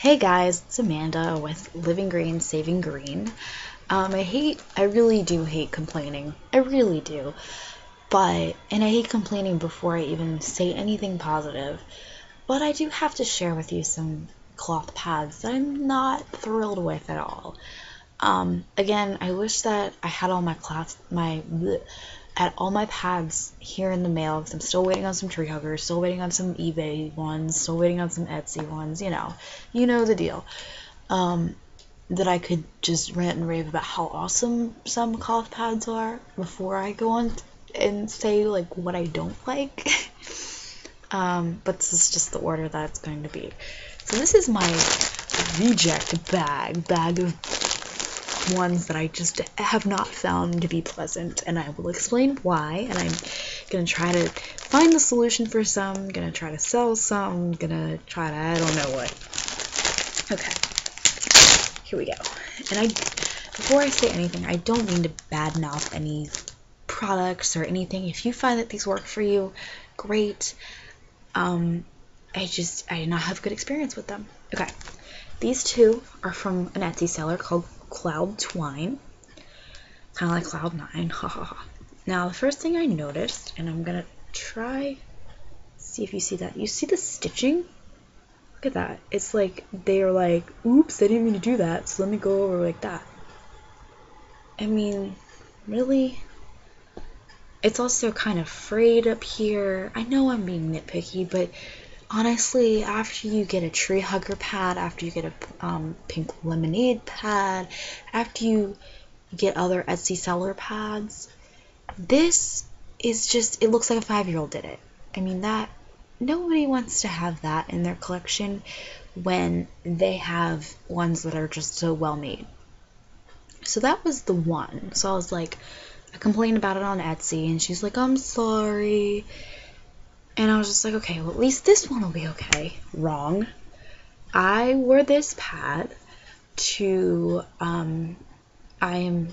Hey guys, it's Amanda with Living Green, Saving Green. I really do hate complaining. I really do. And I hate complaining before I even say anything positive. But I do have to share with you some cloth pads that I'm not thrilled with at all. Again, I wish that I had all my all my pads here in the mail because I'm still waiting on some tree huggers, still waiting on some eBay ones, still waiting on some Etsy ones, you know the deal. That I could just rant and rave about how awesome some cloth pads are before I go on and say like what I don't like. But this is just the order that it's going to be. So this is my reject bag of ones that I just have not found to be pleasant, and I will explain why. And I'm gonna try to find the solution for some, gonna try to sell some, gonna try to I don't know what. Okay, here we go. And before I say anything, I don't mean to badmouth any products or anything. If you find that these work for you, great. I did not have good experience with them. Okay, these two are from an Etsy seller called Cloud Twine, kind of like Cloud 9. Ha ha ha. Now the first thing I noticed, and I'm gonna try see if you see that. You see the stitching? Look at that. It's like they're like, oops, I didn't mean to do that, so let me go over like that. I mean, really? It's also kind of frayed up here. I know I'm being nitpicky, but honestly, after you get a tree hugger pad, after you get a pink lemonade pad, after you get other Etsy seller pads, this is just, it looks like a 5-year-old did it. I mean, that, nobody wants to have that in their collection when they have ones that are just so well made. So that was the one. So I was like, I complained about it on Etsy, and she's like, I'm sorry. And I was just like, okay, well, at least this one will be okay. Wrong. I wore this pad to, I am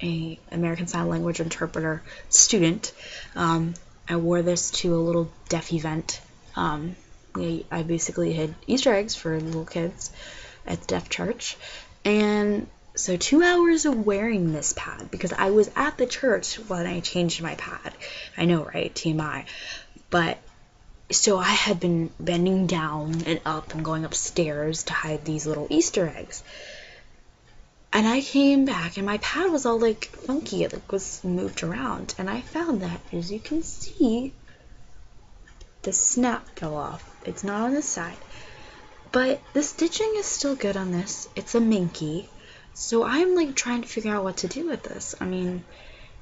a American Sign Language interpreter student. I wore this to a little deaf event. I basically had Easter eggs for little kids at the deaf church. And so 2 hours of wearing this pad, because I was at the church when I changed my pad. I know, right? TMI. But so I had been bending down and up and going upstairs to hide these little Easter eggs. And I came back and my pad was all like funky. It like was moved around. And I found that, as you can see, the snap fell off. It's not on this side. But the stitching is still good on this. It's a minky. So I'm like trying to figure out what to do with this. I mean,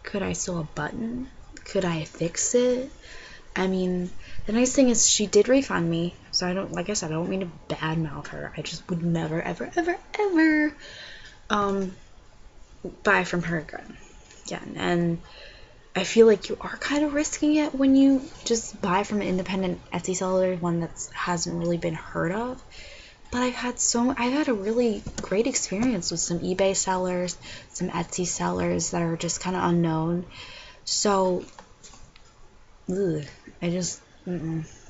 could I sew a button? Could I fix it? I mean, the nice thing is she did refund me, so I don't, like I said, I don't mean to badmouth her. I just would never, ever, ever, ever buy from her again. And I feel like you are kind of risking it when you just buy from an independent Etsy seller, one that hasn't really been heard of. But I've had a really great experience with some eBay sellers, some Etsy sellers that are just kind of unknown. So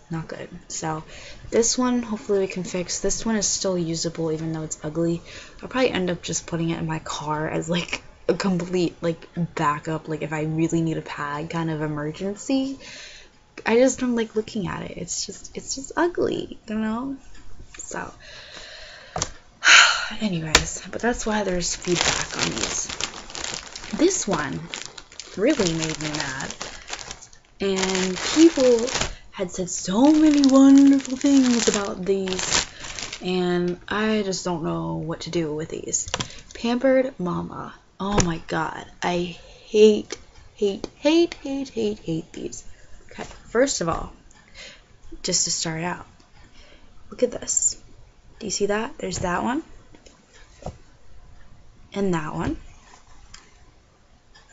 not good. So this one, hopefully we can fix. This one is still usable even though it's ugly. I'll probably end up just putting it in my car as like a complete like backup, like if I really need a pad kind of emergency. I just don't like looking at it. It's just ugly, you know? So anyways, but that's why there's feedback on these. This one really made me mad. And people had said so many wonderful things about these, and I just don't know what to do with these. Pampered Mama. Oh my god. I hate these. Okay, first of all, just to start out, look at this. Do you see that? There's that one. And that one.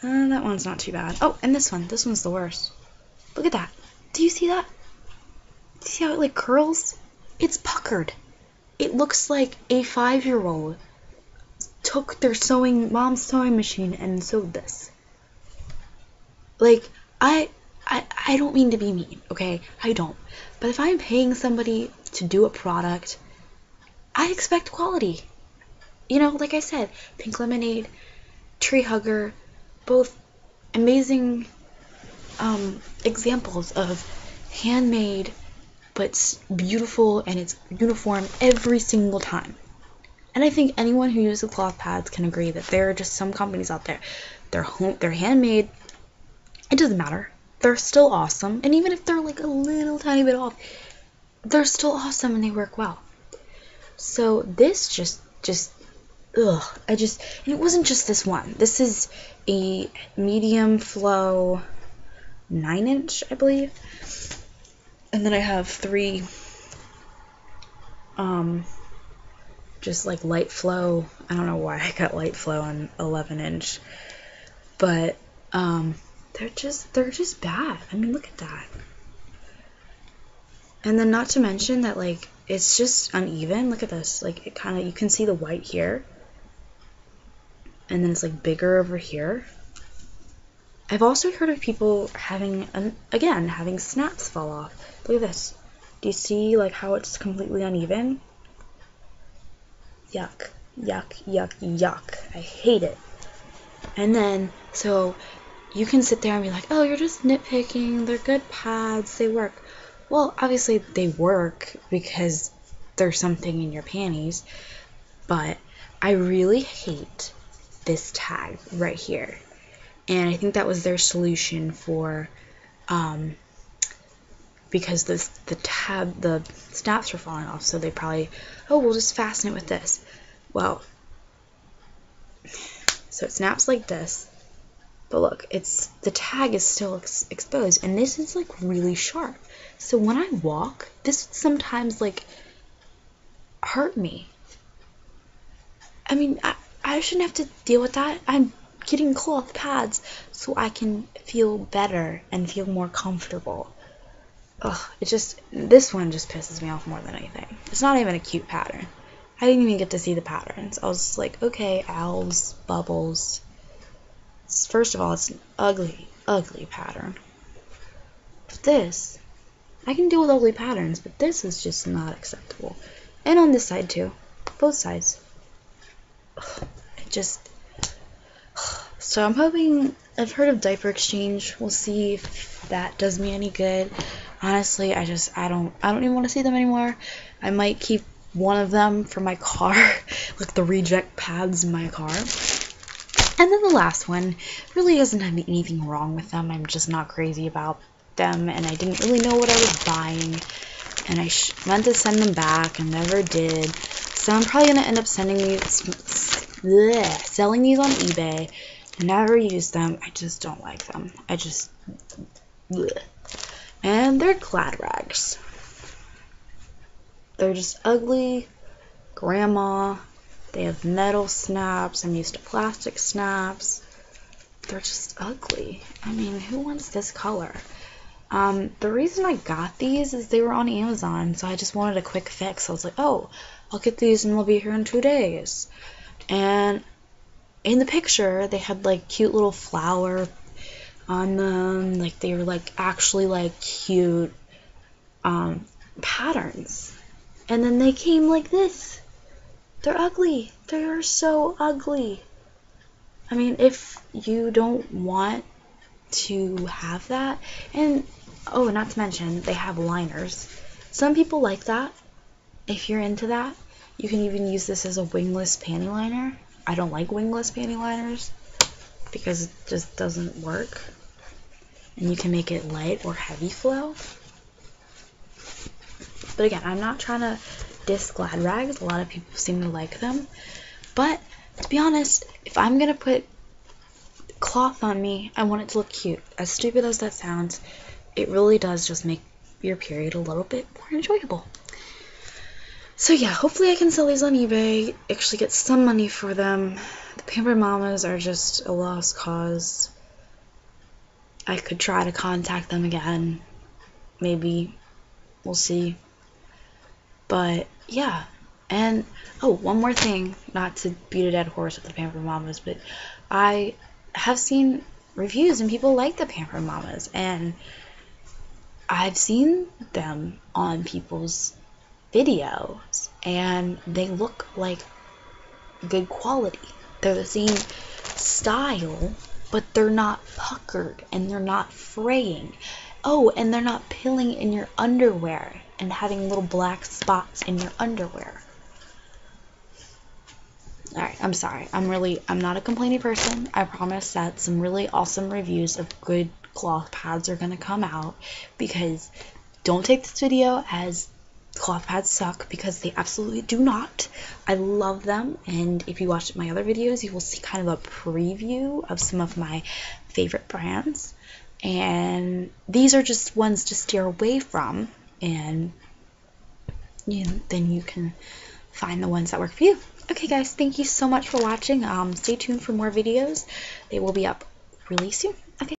That one's not too bad. Oh, and this one. This one's the worst. Look at that. Do you see that? Do you see how it like curls? It's puckered. It looks like a 5-year-old took their mom's sewing machine and sewed this. Like, I don't mean to be mean, okay? I don't. But if I'm paying somebody to do a product, I expect quality. You know, like I said, Pink Lemonade, Tree Hugger, both amazing examples of handmade but beautiful, and it's uniform every single time. And I think anyone who uses cloth pads can agree that there are just some companies out there. They're handmade. It doesn't matter. They're still awesome, and even if they're like a little tiny bit off, they're still awesome and they work well. So this just ugh. And it wasn't just this one. This is a medium flow 9-inch, I believe. And then I have 3 just like light flow. I don't know why I got light flow on 11-inch, but they're just bad. I mean, look at that. And then not to mention that, like, it's just uneven. Look at this. Like, it kind of, you can see the white here, and then it's like bigger over here. I've also heard of people having snaps fall off. Look at this. Do you see like how it's completely uneven? Yuck, yuck, yuck, yuck. I hate it. And then, so you can sit there and be like, oh, you're just nitpicking. They're good pads. They work. Well, obviously they work because there's something in your panties. But I really hate this tag right here. And I think that was their solution for, because the snaps were falling off, so they probably, oh, we'll just fasten it with this. Well, so it snaps like this, but look, the tag is still exposed, and this is like really sharp. So when I walk, this sometimes like hurt me. I mean, I shouldn't have to deal with that. I'm getting cloth pads so I can feel better and feel more comfortable. Ugh, this one just pisses me off more than anything. It's not even a cute pattern. I didn't even get to see the patterns. I was just like, okay, owls, bubbles. First of all, it's an ugly, ugly pattern. But this, I can deal with ugly patterns, but this is just not acceptable. And on this side too, both sides. Ugh, so I'm hoping, I've heard of diaper exchange. We'll see if that does me any good. Honestly, I don't even want to see them anymore. I might keep one of them for my car, like the reject pads in my car. And then the last one really doesn't have anything wrong with them. I'm just not crazy about them, and I didn't really know what I was buying. And I meant to send them back and never did. So I'm probably going to end up selling these on eBay. Never use them. I just don't like them. Bleh. And they're Gladrags. They're just ugly. Grandma. They have metal snaps. I'm used to plastic snaps. They're just ugly. I mean, who wants this color? The reason I got these is they were on Amazon, so I just wanted a quick fix. I was like, oh, I'll get these and they'll be here in 2 days. And in the picture, they had like cute little flower on them. Like they were like actually like cute patterns. And then they came like this. They're ugly. They are so ugly. I mean, if you don't want to have that, and oh, not to mention, they have liners. Some people like that. If you're into that, you can even use this as a wingless panty liner. I don't like wingless panty liners because it just doesn't work. And you can make it light or heavy flow. But again, I'm not trying to diss Gladrags. A lot of people seem to like them. But to be honest, if I'm going to put cloth on me, I want it to look cute. As stupid as that sounds, it really does just make your period a little bit more enjoyable. So yeah, hopefully I can sell these on eBay, actually get some money for them. The Pampered Mamas are just a lost cause. I could try to contact them again. Maybe. We'll see. But yeah. And, oh, one more thing, not to beat a dead horse with the Pampered Mamas, but I have seen reviews and people like the Pampered Mamas, and I've seen them on people's videos, and they look like good quality. They're the same style, but they're not puckered and they're not fraying. Oh, and they're not pilling in your underwear and having little black spots in your underwear. Alright, I'm sorry. I'm not a complaining person. I promise that some really awesome reviews of good cloth pads are going to come out, because don't take this video as cloth pads suck, because they absolutely do not. I love them, and if you watch my other videos, you will see kind of a preview of some of my favorite brands, and these are just ones to steer away from, and then you can find the ones that work for you. Okay guys, thank you so much for watching. Stay tuned for more videos. They will be up really soon. Okay.